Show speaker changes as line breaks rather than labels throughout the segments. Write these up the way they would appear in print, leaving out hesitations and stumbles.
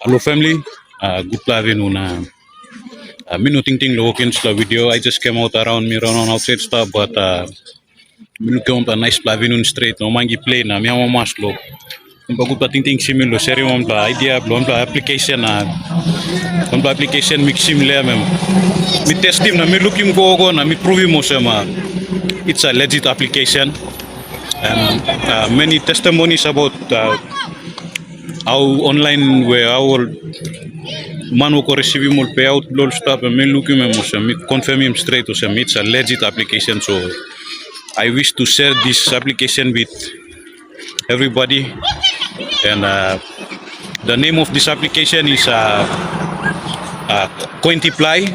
Hello family, good afternoon. Me no ting lo walking the video. I just came out around me around outside stuff, but me no come a nice afternoon straight. No mangi play na me amo mas lo. Kumpa good ting ting sim lo seri mo la idea lo la application na application mix sim le mem. Me test him na me looking go na me prove mo sama. It's a legit application and many testimonies about how online where our man who receive him payout lol stuff and me looking me confirm him straight to say it's a legit application. So I wish to share this application with everybody, and the name of this application is Cointiply.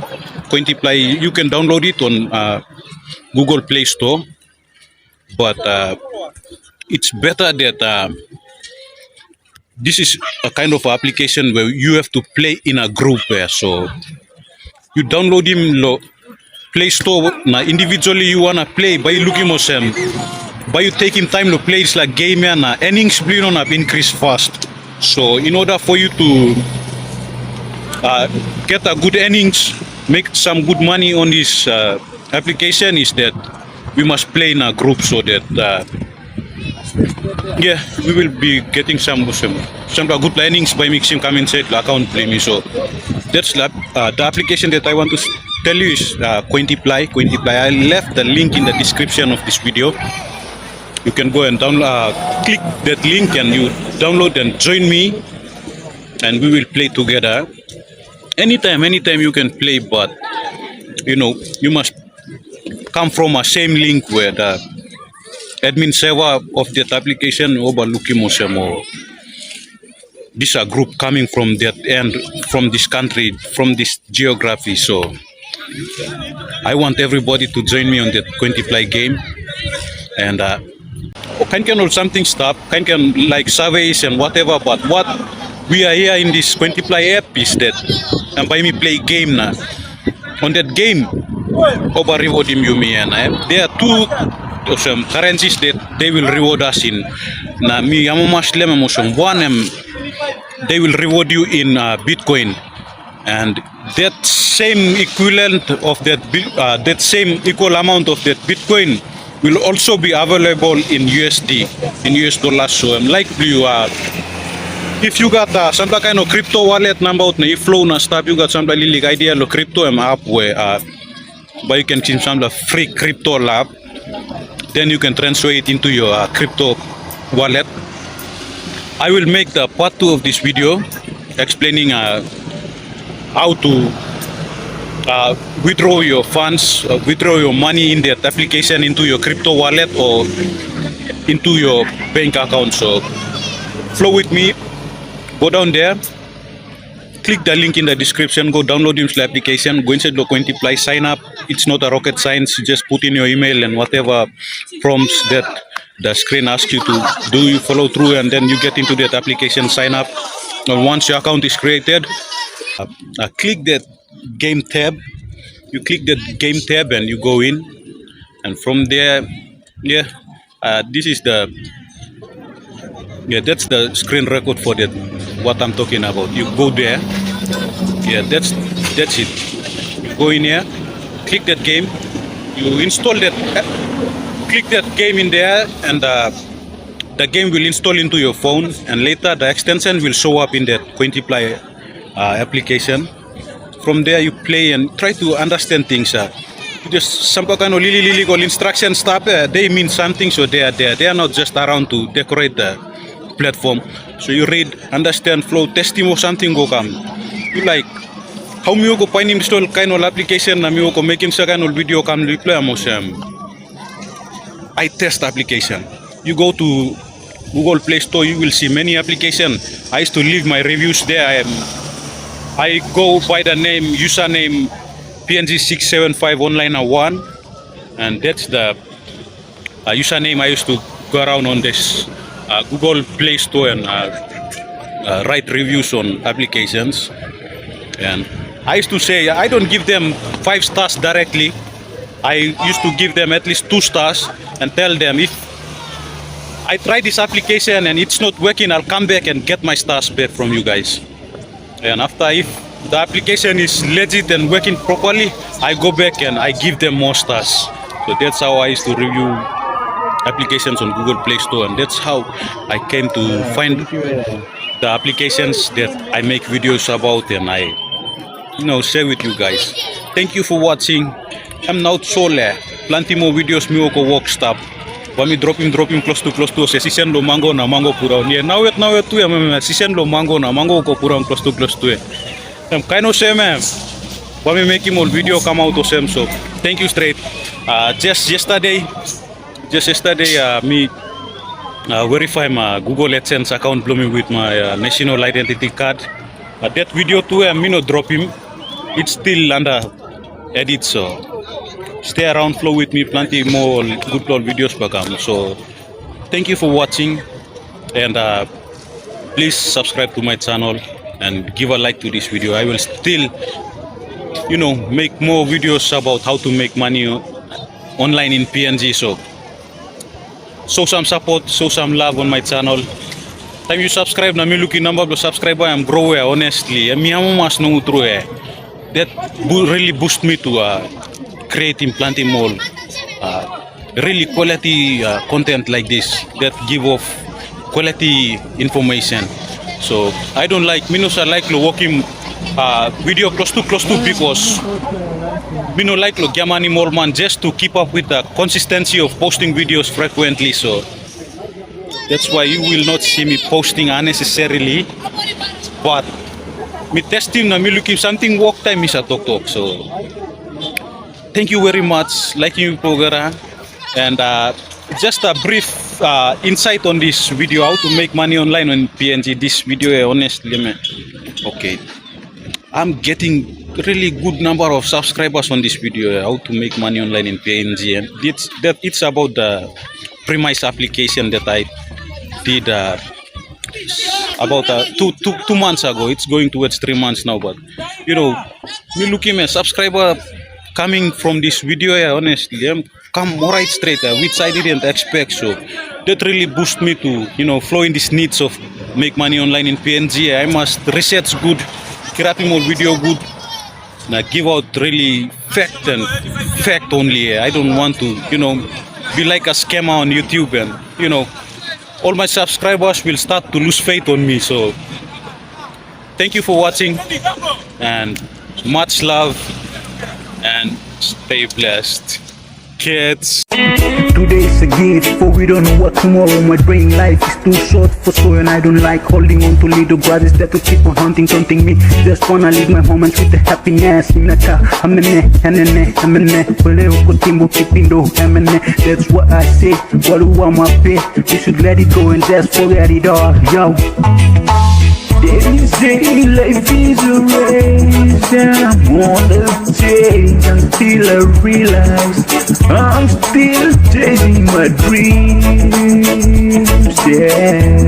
Cointiply, you can download it on Google Play Store, but it's better that this is a kind of application where you have to play in a group. So you download him lo Play Store na individually you wanna play by looking mo sem by you taking time to play. It's like game na earnings on up increase fast. So in order for you to get a good earnings, make some good money on this application, is that we must play in a group, so that yeah, we will be getting some good plannings by mixing come inside the account play me. So that's the application that I want to tell you is Cointiply. I left the link in the description of this video. You can go and download, click that link and you download and join me, and we will play together. Anytime you can play, but you must come from a same link where the admin server of that application overlooking or this a group coming from that end, from this country, from this geography. So I want everybody to join me on that Cointiply game, and can all something stop, can like surveys and whatever, but what we are here in this Cointiply app is that and by me play game na on that game over reward him you me, and there are two some currencies that they will reward us in. Na mi amo mas lema mo one they will reward you in Bitcoin, and that same equivalent of that same equal amount of that Bitcoin will also be available in USD, in US dollars. So likely you are, if you got some kind of crypto wallet number out na flow na stuff, you got some like idea lo crypto app where but you can see some free crypto lab, then you can transfer it into your crypto wallet. I will make the part 2 of this video explaining how to withdraw your funds, withdraw your money in that application into your crypto wallet or into your bank account. So flow with me, go down there, click the link in the description, go download the application, go inside the Cointiply, sign up. It's not a rocket science, you just put in your email and whatever prompts that the screen asks you to do, you follow through, and then you get into that application, sign up. And once your account is created, click that game tab. You click that game tab and you go in, and from there, this is the that's the screen record for that what I'm talking about. You go there, that's it. You go in here, click that game, you install that, click that game in there, and the game will install into your phone, and later the extension will show up in that Cointiply application. From there you play and try to understand things. Just some kind of legal instruction stuff, they mean something, so they are there. They are not just around to decorate the platform. So you read, understand, flow, testing or something go come. You like how me go find install kind of application na me go making sa kind of video come reply mo I test application. You go to Google Play Store, you will see many applications. I used to leave my reviews there. I go by the name, username PNG 675 online 1, and that's the username I used to go around on this Google Play Store and write reviews on applications. And I used to say I don't give them 5 stars directly. I used to give them at least 2 stars and tell them if I try this application and it's not working, I'll come back and get my stars back from you guys. And after, if the application is legit and working properly, I go back and I give them more stars. So that's how I used to review applications on Google Play Store, and that's how I came to find the applications that I make videos about and I share with you guys. Thank you for watching. I'm now Sole. Plenty more videos me oko work stop. But me dropping close to season lo mango na mango pura. Yeah, now it tu ya season lo mango na mango ko pura close to. I'm kind of same man. But me making more video come out of same, so thank you straight. Just yesterday me verify my Google AdSense account blooming with my national identity card. That video too, me no drop him. It's still under edit, so stay around, flow with me. Plenty more good old videos back on. So thank you for watching, and please subscribe to my channel and give a like to this video. I will still make more videos about how to make money online in PNG. So show some support, show some love on my channel. Time you subscribe na me looking number of subscriber I'm growing honestly. Me mas no true. That really boost me to creating plenty more really quality content like this that give off quality information. So I don't like like working video close to because me no like gamani more man just to keep up with the consistency of posting videos frequently. So that's why you will not see me posting unnecessarily, but me testing na me looking something work time is a talk. So thank you very much liking your program, and just a brief insight on this video how to make money online on PNG. This video honestly man, okay, I'm getting really good number of subscribers on this video how to make money online in PNG, and it's about the premise application that I did about 2 months ago. It's going towards 3 months now, but me looking at subscriber coming from this video honestly come right straight which I didn't expect. So that really boost me to flow in these needs of make money online in PNG. I must research good, creating more video good, now give out really fact only. I don't want to be like a scammer on YouTube, and all my subscribers will start to lose faith on me. So thank you for watching, and much love, and stay blessed, kids.
Today's a gift, for we don't know what tomorrow might bring. Life is too short for so, and I don't like holding on to little brothers that will keep on taunting me. Just wanna live my moments with the happiness. That's what I say. What do I my pay? We should let it go and just forget it all, yo. They say life is a race, and I'm on the chase until I realize I'm still chasing my dreams, yeah.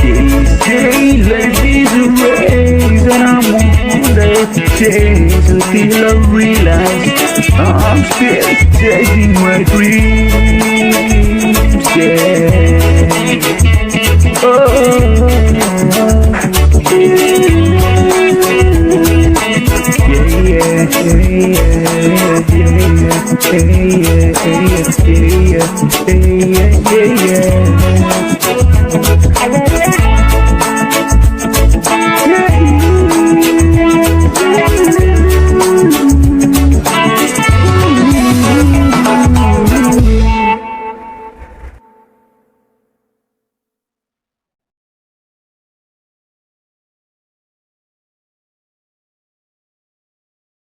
They say life is a race, and I'm on the chase until I realize I'm still chasing my dreams, yeah.